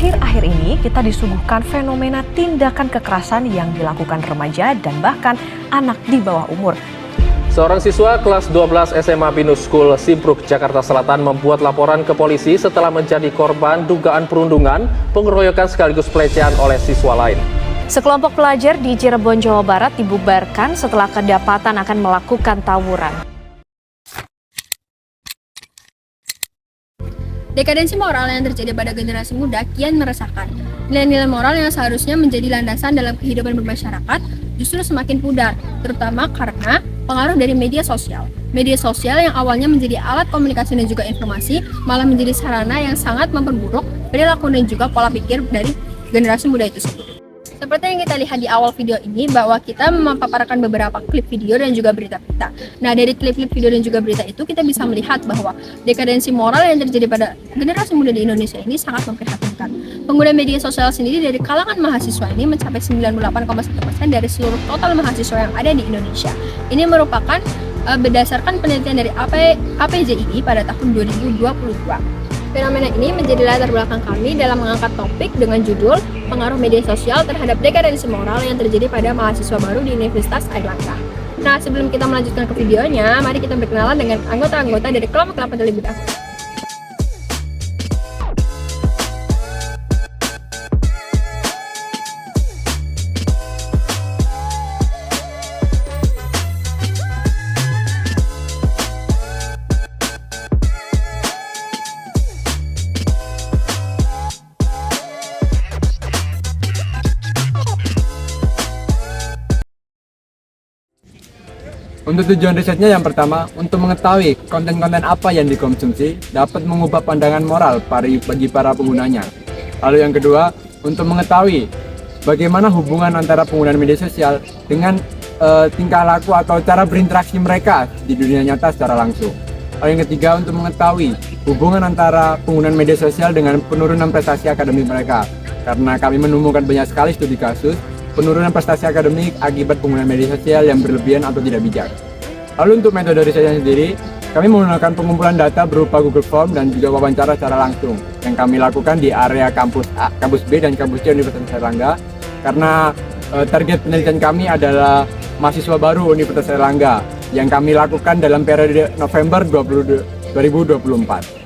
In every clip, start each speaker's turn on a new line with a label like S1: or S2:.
S1: Akhir-akhir ini kita disuguhkan fenomena tindakan kekerasan yang dilakukan remaja dan bahkan anak di bawah umur.
S2: Seorang siswa kelas 12 SMA Binus School Simpruk, Jakarta Selatan membuat laporan ke polisi setelah menjadi korban dugaan perundungan, pengeroyokan sekaligus pelecehan oleh siswa lain.
S1: Sekelompok pelajar di Cirebon, Jawa Barat dibubarkan setelah kedapatan akan melakukan tawuran.
S3: Dekadensi moral yang terjadi pada generasi muda kian meresahkan. Nilai-nilai moral yang seharusnya menjadi landasan dalam kehidupan bermasyarakat justru semakin pudar, terutama karena pengaruh dari media sosial. Media sosial yang awalnya menjadi alat komunikasi dan juga informasi, malah menjadi sarana yang sangat memperburuk perilaku dan juga pola pikir dari generasi muda itu sendiri. Seperti yang kita lihat di awal video ini, bahwa kita memaparkan beberapa klip video dan juga berita-berita. Nah, dari klip-klip video dan juga berita itu kita bisa melihat bahwa dekadensi moral yang terjadi pada generasi muda di Indonesia ini sangat memprihatinkan. Pengguna media sosial sendiri dari kalangan mahasiswa ini mencapai 98,1% dari seluruh total mahasiswa yang ada di Indonesia. Ini merupakan berdasarkan penelitian dari APJII pada tahun 2022. Fenomena ini menjadi latar belakang kami dalam mengangkat topik dengan judul pengaruh media sosial terhadap dekadensi moral yang terjadi pada mahasiswa baru di Universitas Airlangga. Nah, sebelum kita melanjutkan ke videonya, mari kita berkenalan dengan anggota-anggota dari kelompok 8 terlebih dahulu.
S4: Untuk tujuan risetnya yang pertama, untuk mengetahui konten-konten apa yang dikonsumsi dapat mengubah pandangan moral bagi para penggunanya. Lalu yang kedua, untuk mengetahui bagaimana hubungan antara penggunaan media sosial dengan tingkah laku atau cara berinteraksi mereka di dunia nyata secara langsung. Lalu yang ketiga, untuk mengetahui hubungan antara penggunaan media sosial dengan penurunan prestasi akademik mereka. Karena kami menemukan banyak sekali studi kasus penurunan prestasi akademik akibat penggunaan media sosial yang berlebihan atau tidak bijak. Lalu untuk metode risetnya sendiri, kami menggunakan pengumpulan data berupa Google Form dan juga wawancara secara langsung yang kami lakukan di area kampus A, kampus B, dan kampus C Universitas Airlangga. Karena target penelitian kami adalah mahasiswa baru Universitas Airlangga yang kami lakukan dalam periode November 2024.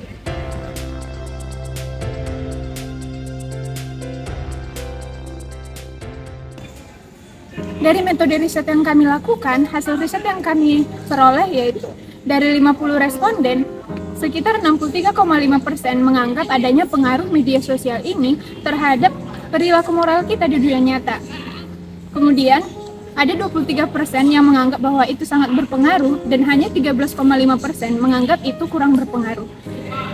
S5: Dari metode riset yang kami lakukan, hasil riset yang kami peroleh yaitu dari 50 responden, sekitar 63,5% menganggap adanya pengaruh media sosial ini terhadap perilaku moral kita di dunia nyata. Kemudian, ada 23% yang menganggap bahwa itu sangat berpengaruh dan hanya 13,5% menganggap itu kurang berpengaruh.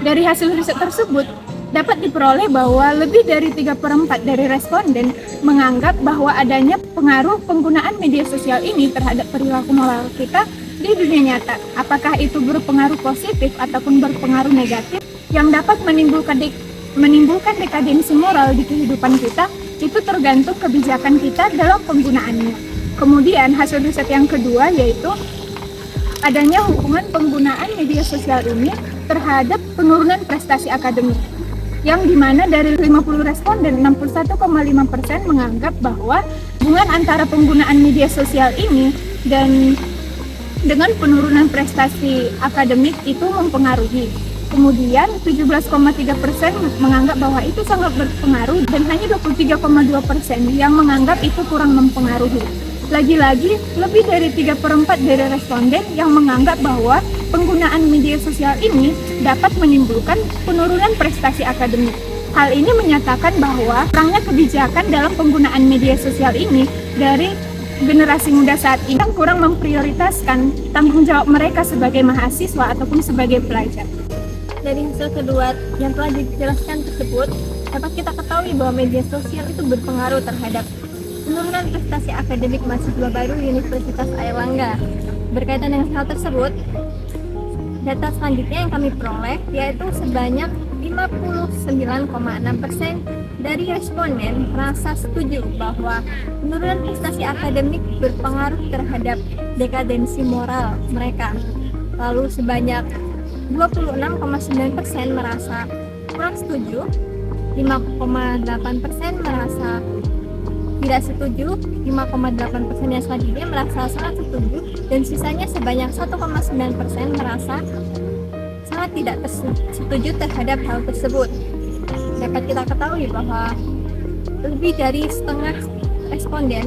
S5: Dari hasil riset tersebut, dapat diperoleh bahwa lebih dari 3/4 dari responden menganggap bahwa adanya pengaruh penggunaan media sosial ini terhadap perilaku moral kita di dunia nyata. Apakah itu berpengaruh positif ataupun berpengaruh negatif yang dapat menimbulkan dekadensi moral di kehidupan kita, itu tergantung kebijakan kita dalam penggunaannya. Kemudian hasil riset yang kedua yaitu adanya hubungan penggunaan media sosial ini terhadap penurunan prestasi akademik, yang dimana dari 50 responden 61,5% menganggap bahwa hubungan antara penggunaan media sosial ini dan dengan penurunan prestasi akademik itu mempengaruhi. Kemudian 17,3% menganggap bahwa itu sangat berpengaruh dan hanya 23,2% yang menganggap itu kurang mempengaruhi. Lagi-lagi lebih dari 3/4 dari responden yang menganggap bahwa penggunaan media sosial ini dapat menimbulkan penurunan prestasi akademik. Hal ini menyatakan bahwa kurangnya kebijakan dalam penggunaan media sosial ini dari generasi muda saat ini yang kurang memprioritaskan tanggung jawab mereka sebagai mahasiswa ataupun sebagai pelajar.
S3: Dari hasil kedua yang telah dijelaskan tersebut, dapat kita ketahui bahwa media sosial itu berpengaruh terhadap penurunan prestasi akademik mahasiswa baru di Universitas Airlangga. Berkaitan dengan hal tersebut, data selanjutnya yang kami peroleh yaitu sebanyak 59,6% dari responden merasa setuju bahwa penurunan prestasi akademik berpengaruh terhadap dekadensi moral mereka. Lalu sebanyak 26,9% merasa kurang setuju
S6: 5,8% merasa tidak setuju, 5,8% yang selanjutnya merasa sangat setuju, dan sisanya sebanyak 1,9% merasa sangat tidak setuju terhadap hal tersebut. Dapat kita ketahui bahwa lebih dari setengah responden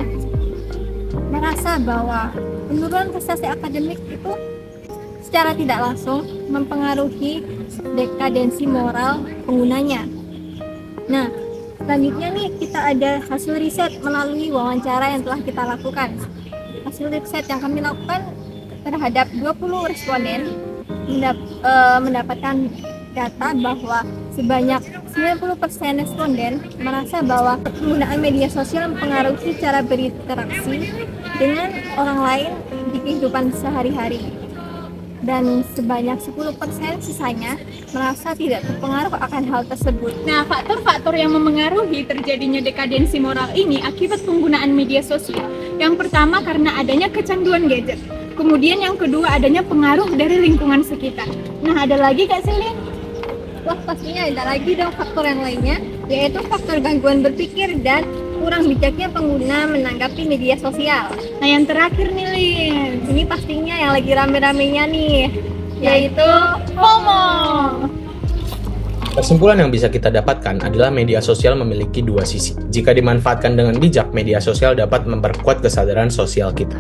S6: merasa bahwa penurunan prestasi akademik itu secara tidak langsung mempengaruhi dekadensi moral penggunanya. Nah, selanjutnya nih kita ada hasil riset melalui wawancara yang telah kita lakukan. Hasil riset yang kami lakukan terhadap 20 responden mendapatkan data bahwa sebanyak 90% responden merasa bahwa penggunaan media sosial mempengaruhi cara berinteraksi dengan orang lain di kehidupan sehari-hari. Dan sebanyak 10% sisanya merasa tidak terpengaruh akan hal tersebut.
S5: Nah, faktor-faktor yang memengaruhi terjadinya dekadensi moral ini akibat penggunaan media sosial. Yang pertama karena adanya kecanduan gadget. Kemudian yang kedua adanya pengaruh dari lingkungan sekitar. Nah, ada lagi Kak Selin?
S3: Wah, pastinya ada lagi dong faktor yang lainnya, yaitu faktor gangguan berpikir dan kurang bijaknya pengguna menanggapi media sosial.
S5: Nah, yang terakhir nih Lin,
S3: Ini pastinya yang lagi rame-ramenya nih, yaitu
S5: FOMO.
S7: Kesimpulan yang bisa kita dapatkan adalah media sosial memiliki dua sisi. Jika dimanfaatkan dengan bijak, media sosial dapat memperkuat kesadaran sosial kita.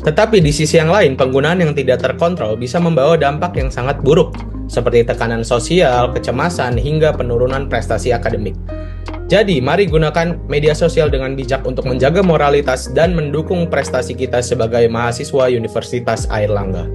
S7: Tetapi di sisi yang lain, penggunaan yang tidak terkontrol bisa membawa dampak yang sangat buruk, seperti tekanan sosial, kecemasan, hingga penurunan prestasi akademik. Jadi, mari gunakan media sosial dengan bijak untuk menjaga moralitas dan mendukung prestasi kita sebagai mahasiswa Universitas Airlangga.